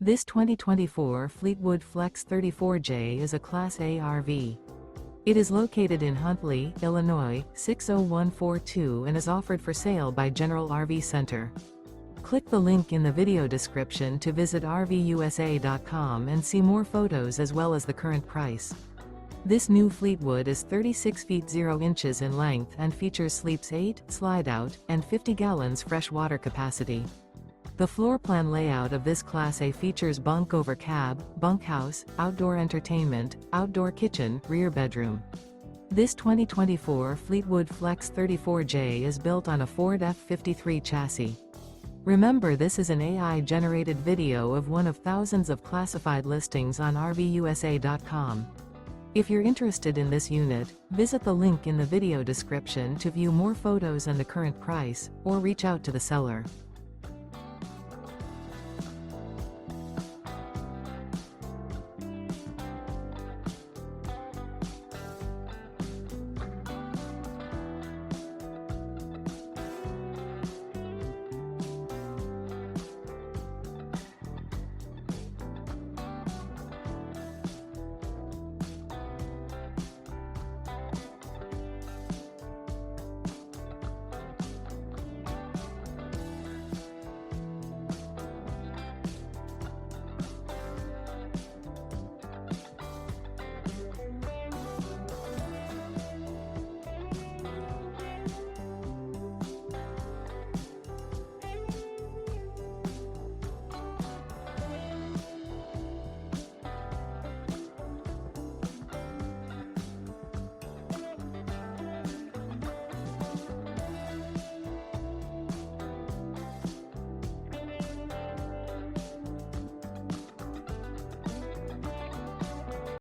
This 2024 Fleetwood Flex 34J is a Class A RV. It is located in Huntley, Illinois, 60142 and is offered for sale by General RV Center. Click the link in the video description to visit RVUSA.com and see more photos as well as the current price. This new Fleetwood is 36 feet 0 inches in length and features sleeps 8, slide-out, and 50 gallons fresh water capacity. The floor plan layout of this Class A features bunk over cab, bunkhouse, outdoor entertainment, outdoor kitchen, rear bedroom. This 2024 Fleetwood Flex 34J is built on a Ford F53 chassis. Remember, this is an AI-generated video of one of thousands of classified listings on RVUSA.com. If you're interested in this unit, visit the link in the video description to view more photos and the current price, or reach out to the seller.